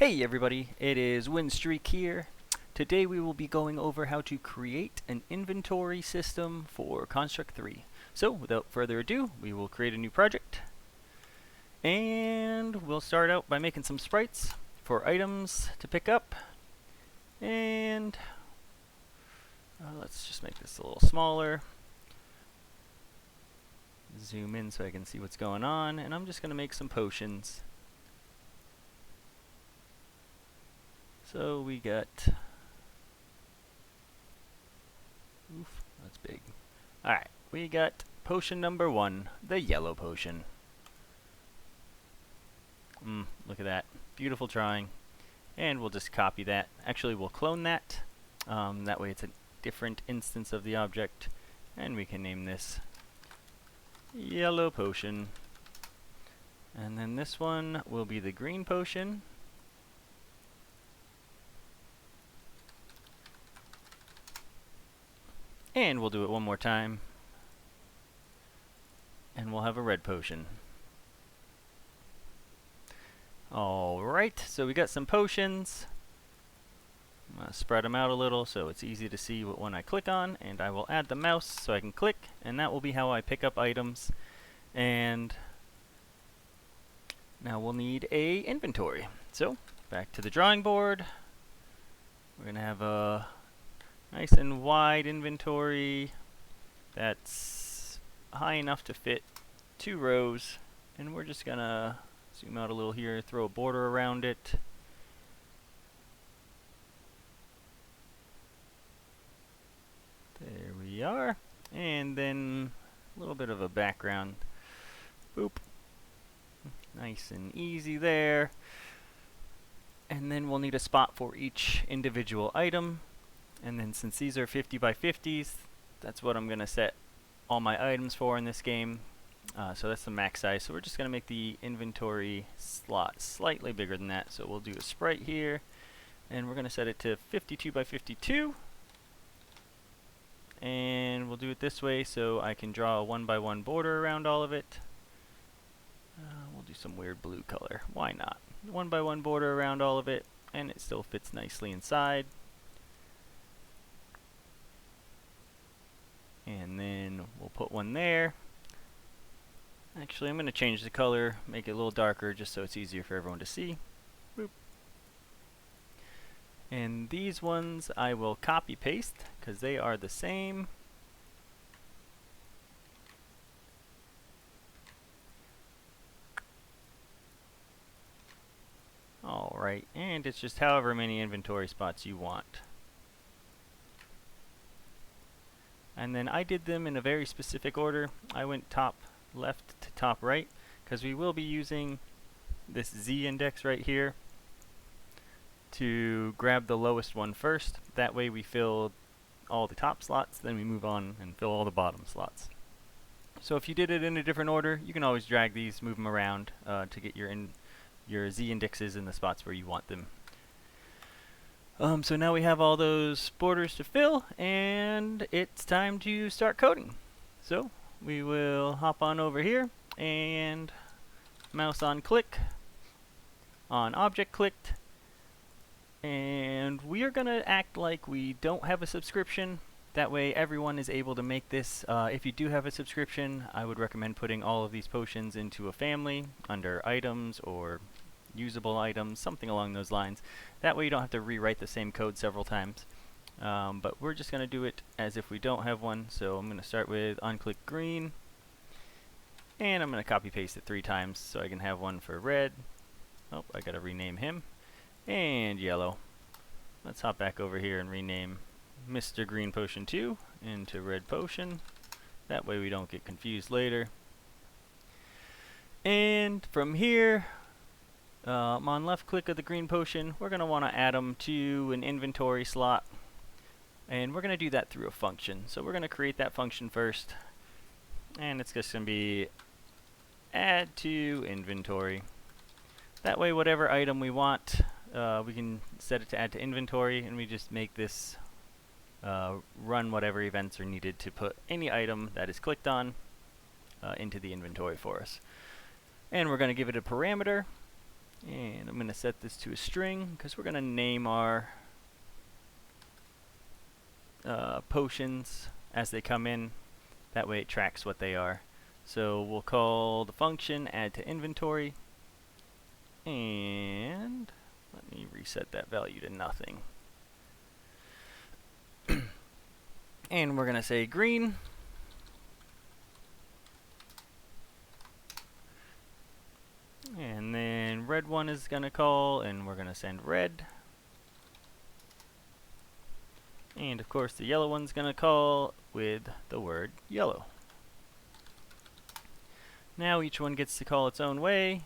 Hey everybody, it is Winstreak here. Today we will be going over how to create an inventory system for Construct 3. So without further ado, we will create a new project. And we'll start out by making some sprites for items to pick up. And let's just make this a little smaller. Zoom in so I can see what's going on. And I'm just going to make some potions. So we got, oof, that's big. Alright, we got potion number 1, the yellow potion. Look at that, beautiful drawing. And we'll just copy that. Actually, we'll clone that. That way it's a different instance of the object. And we can name this yellow potion. And then this one will be the green potion. And we'll do it one more time. And we'll have a red potion. Alright, so we got some potions. I'm going to spread them out a little so it's easy to see what one I click on. And I will add the mouse so I can click. And that will be how I pick up items. And now we'll need a inventory. So, back to the drawing board. We're going to have a nice and wide inventory that's high enough to fit 2 rows, and we're just gonna zoom out a little here, throw a border around it. There we are, and then a little bit of a background. Boop. Nice and easy there. And then we'll need a spot for each individual item. And then since these are 50 by 50s, that's what I'm going to set all my items for in this game. So that's the max size. So we're just going to make the inventory slot slightly bigger than that. So we'll do a sprite here. And we're going to set it to 52 by 52. And we'll do it this way so I can draw a 1 by 1 border around all of it. We'll do some weird blue color. Why not? 1 by 1 border around all of it. And it still fits nicely inside. And then we'll put one there. Actually, I'm going to change the color, make it a little darker just so it's easier for everyone to see. Boop. And these ones I will copy paste because they are the same. Alright, and it's just however many inventory spots you want. And then I did them in a very specific order. I went top left to top right because we will be using this Z index right here to grab the lowest one first. That way we fill all the top slots, then we move on and fill all the bottom slots. So if you did it in a different order, you can always drag these, move them around to get your Z indexes in the spots where you want them. So now we have all those borders to fill, and it's time to start coding. So we will hop on over here, and mouse on click, on object clicked, and we are going to act like we don't have a subscription. That way everyone is able to make this. If you do have a subscription, I would recommend putting all of these potions into a family under items or usable items, something along those lines. That way you don't have to rewrite the same code several times. But we're just going to do it as if we don't have one. So I'm going to start with unclick green. And I'm going to copy paste it 3 times so I can have one for red. Oh, I got to rename him. And yellow. Let's hop back over here and rename Mr. Green Potion 2 into Red Potion. That way we don't get confused later. And from here, I'm on left click of the green potion. We're going to want to add them to an inventory slot. And we're going to do that through a function. So we're going to create that function first. And it's just going to be add to inventory. That way whatever item we want, we can set it to add to inventory. And we just make this run whatever events are needed to put any item that is clicked on into the inventory for us. And we're going to give it a parameter. And I'm going to set this to a string because we're going to name our potions as they come in. That way it tracks what they are. So we'll call the function add to inventory, and let me reset that value to nothing. And we're going to say green. And then red one is going to call, and we're going to send red. And of course the yellow one's going to call with the word yellow. Now each one gets to call its own way,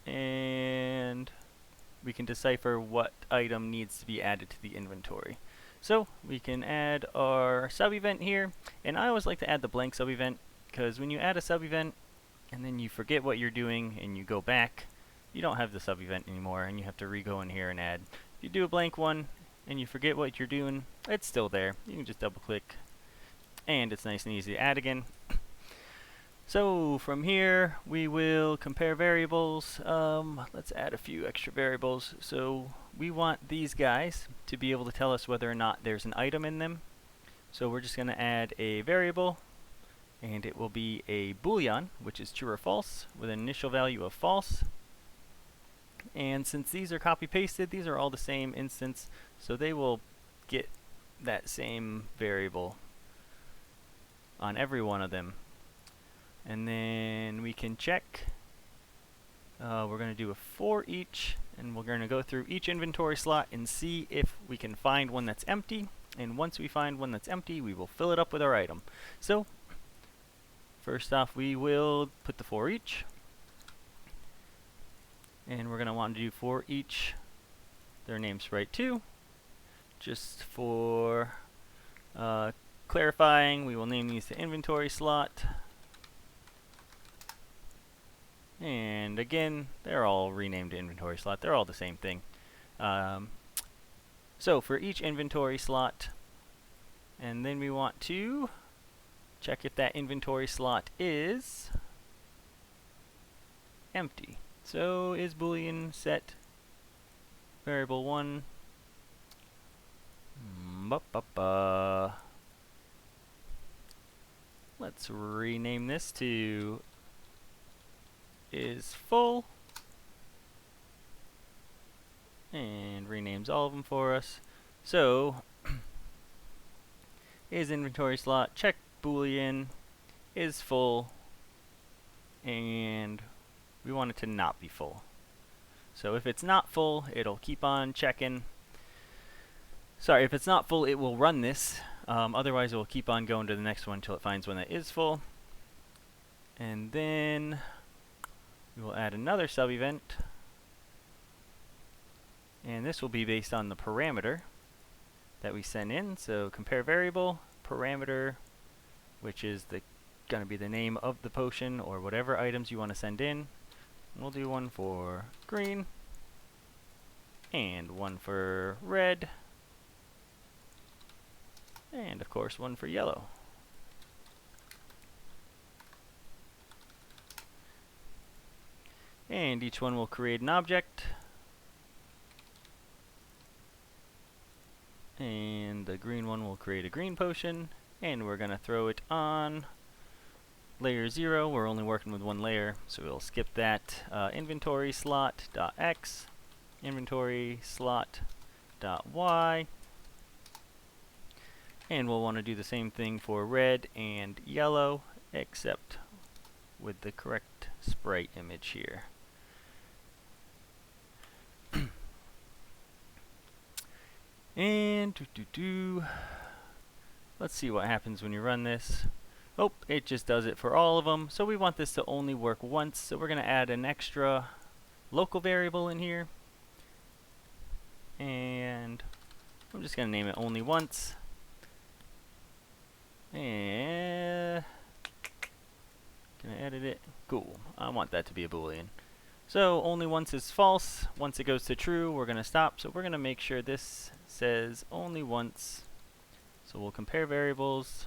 and we can decipher what item needs to be added to the inventory. So we can add our sub-event here, and I always like to add the blank sub-event, because when you add a sub-event and then you forget what you're doing and you go back, you don't have the sub-event anymore and you have to re-go in here and add. If you do a blank one and you forget what you're doing, it's still there. You can just double click and it's nice and easy to add again. So from here we will compare variables. Let's add a few extra variables. So we want these guys to be able to tell us whether or not there's an item in them. So we're just going to add a variable, and it will be a boolean, which is true or false, with an initial value of false. And since these are copy pasted, these are all the same instance, so they will get that same variable on every one of them. And then we can check. We're going to do a for each, and we're going to go through each inventory slot and see if we can find one that's empty. And once we find one that's empty, we will fill it up with our item. So first off, we will put the for each, and we're going to want to do for each their name sprite 2. Just for clarifying, we will name these to inventory slot. And again, they're all renamed to inventory slot. They're all the same thing. So for each inventory slot, and then we want to check if that inventory slot is empty. So is boolean set variable 1. Let's rename this to is full, and renames all of them for us. So is inventory slot check boolean is full, and we want it to not be full. So if it's not full, it'll keep on checking. Sorry, if it's not full, it will run this. Otherwise, it will keep on going to the next one until it finds one that is full. And then we will add another sub-event, and this will be based on the parameter that we send in. So compare variable, parameter, which is going to be the name of the potion or whatever items you want to send in. We'll do one for green, and one for red, and of course one for yellow. And each one will create an object, and the green one will create a green potion, and we're going to throw it on layer 0. We're only working with one layer, so we'll skip that. Inventory slot dot x, inventory slot dot y, and we'll want to do the same thing for red and yellow, except with the correct sprite image here. And let's see what happens when you run this. Oh, it just does it for all of them. So we want this to only work once, so we're going to add an extra local variable in here. And I'm just going to name it only once. And can I edit it? Cool. I want that to be a boolean. So only once is false. Once it goes to true, we're going to stop. So we're going to make sure this says only once. So we'll compare variables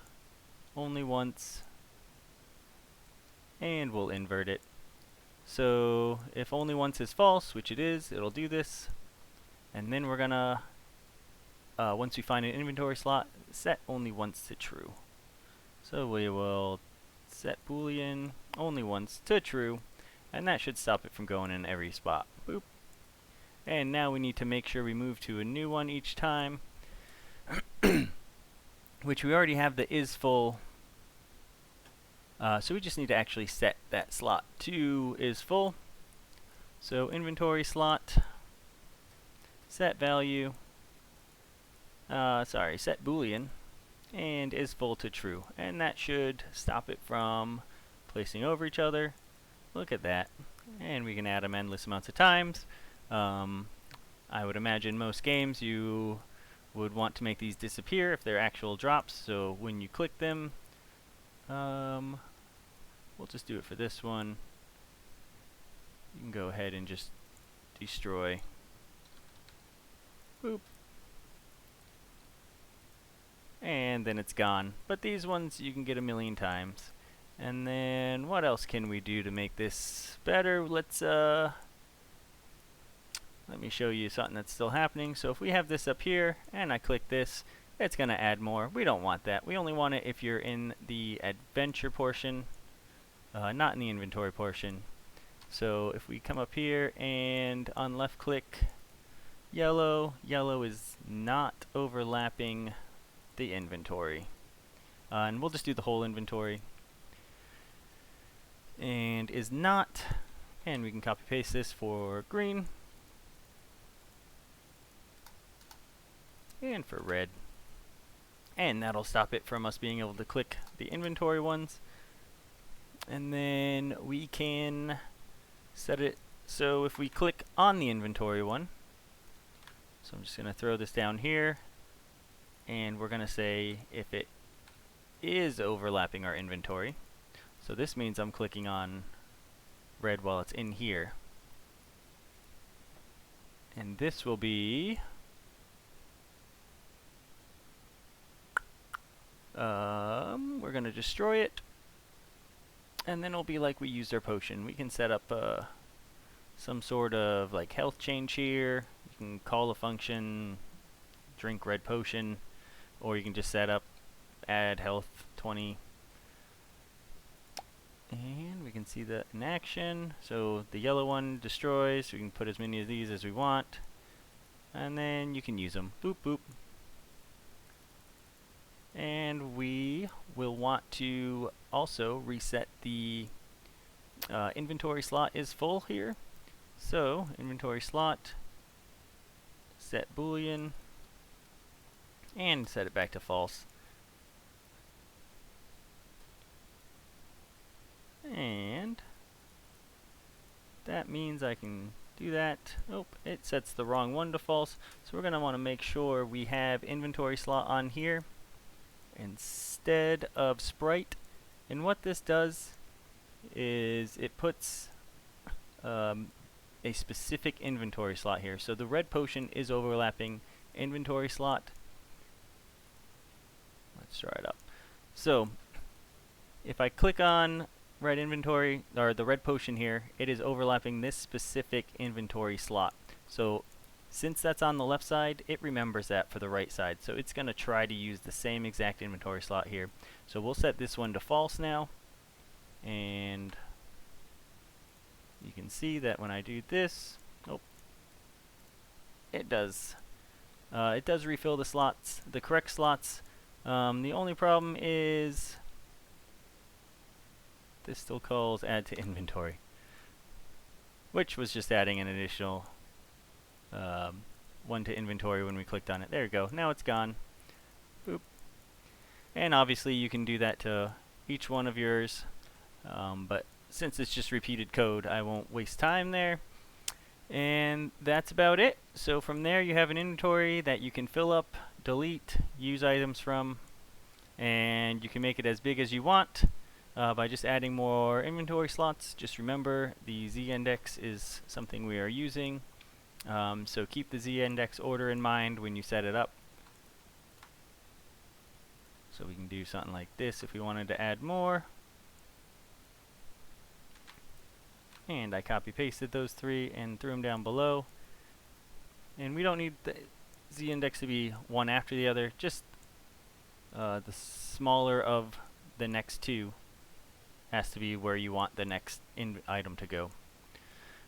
only once, and we'll invert it. So if only once is false, which it is, it'll do this. And then we're gonna, once we find an inventory slot, set only once to true. So we will set Boolean only once to true, and that should stop it from going in every spot. Boop. And now we need to make sure we move to a new one each time, which we already have the is full. So we just need to actually set that slot to is full. So inventory slot, set value, set Boolean, and is full to true. And that should stop it from placing over each other. Look at that. And we can add them endless amounts of times. I would imagine most games you would want to make these disappear if they're actual drops. So when you click them, we'll just do it for this one. You can go ahead and just destroy. Boop. And then it's gone. But these ones you can get a million times. And then what else can we do to make this better? Let's let me show you something that's still happening. So if we have this up here and I click this, it's going to add more. We don't want that. We only want it if you're in the adventure portion, not in the inventory portion. So if we come up here and on left click yellow, yellow is not overlapping the inventory. And we'll just do the whole inventory. And is not, and we can copy paste this for green. And for red. And that'll stop it from us being able to click the inventory ones. And then we can set it so if we click on the inventory one, so I'm just going to throw this down here, and we're going to say if it is overlapping our inventory. So this means I'm clicking on red while it's in here. And this will be we're going to destroy it, and then it'll be like we used our potion. We can set up some sort of like health change here. You can call a function drink red potion, or you can just set up add health 20, and we can see that in action. So the yellow one destroys. We can put as many of these as we want, and then you can use them. Boop boop. And we will want to also reset the inventory slot is full here. So inventory slot, set Boolean, and set it back to false. And that means I can do that. Oh, it sets the wrong one to false. So we're going to want to make sure we have inventory slot on here instead of sprite. And what this does is it puts a specific inventory slot here. So the red potion is overlapping inventory slot. Let's try it up. So if I click on red inventory, or the red potion here, it is overlapping this specific inventory slot. So since that's on the left side, it remembers that for the right side. So it's going to try to use the same exact inventory slot here. So we'll set this one to false now. And you can see that when I do this, oh, it does refill the slots, the correct slots. The only problem is this still calls add to inventory, which was just adding an additional one to inventory when we clicked on it. There we go. Now it's gone. Boop. And obviously you can do that to each one of yours, but since it's just repeated code, I won't waste time there. And that's about it. So from there you have an inventory that you can fill up, delete, use items from, and you can make it as big as you want by just adding more inventory slots. Just remember the z-index is something we are using. So keep the z-index order in mind when you set it up. So we can do something like this if we wanted to add more. And I copy pasted those three and threw them down below. And we don't need the z-index to be one after the other, just the smaller of the next two has to be where you want the next item to go.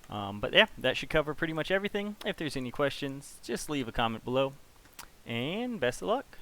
But yeah, that should cover pretty much everything. If there's any questions, just leave a comment below. And best of luck.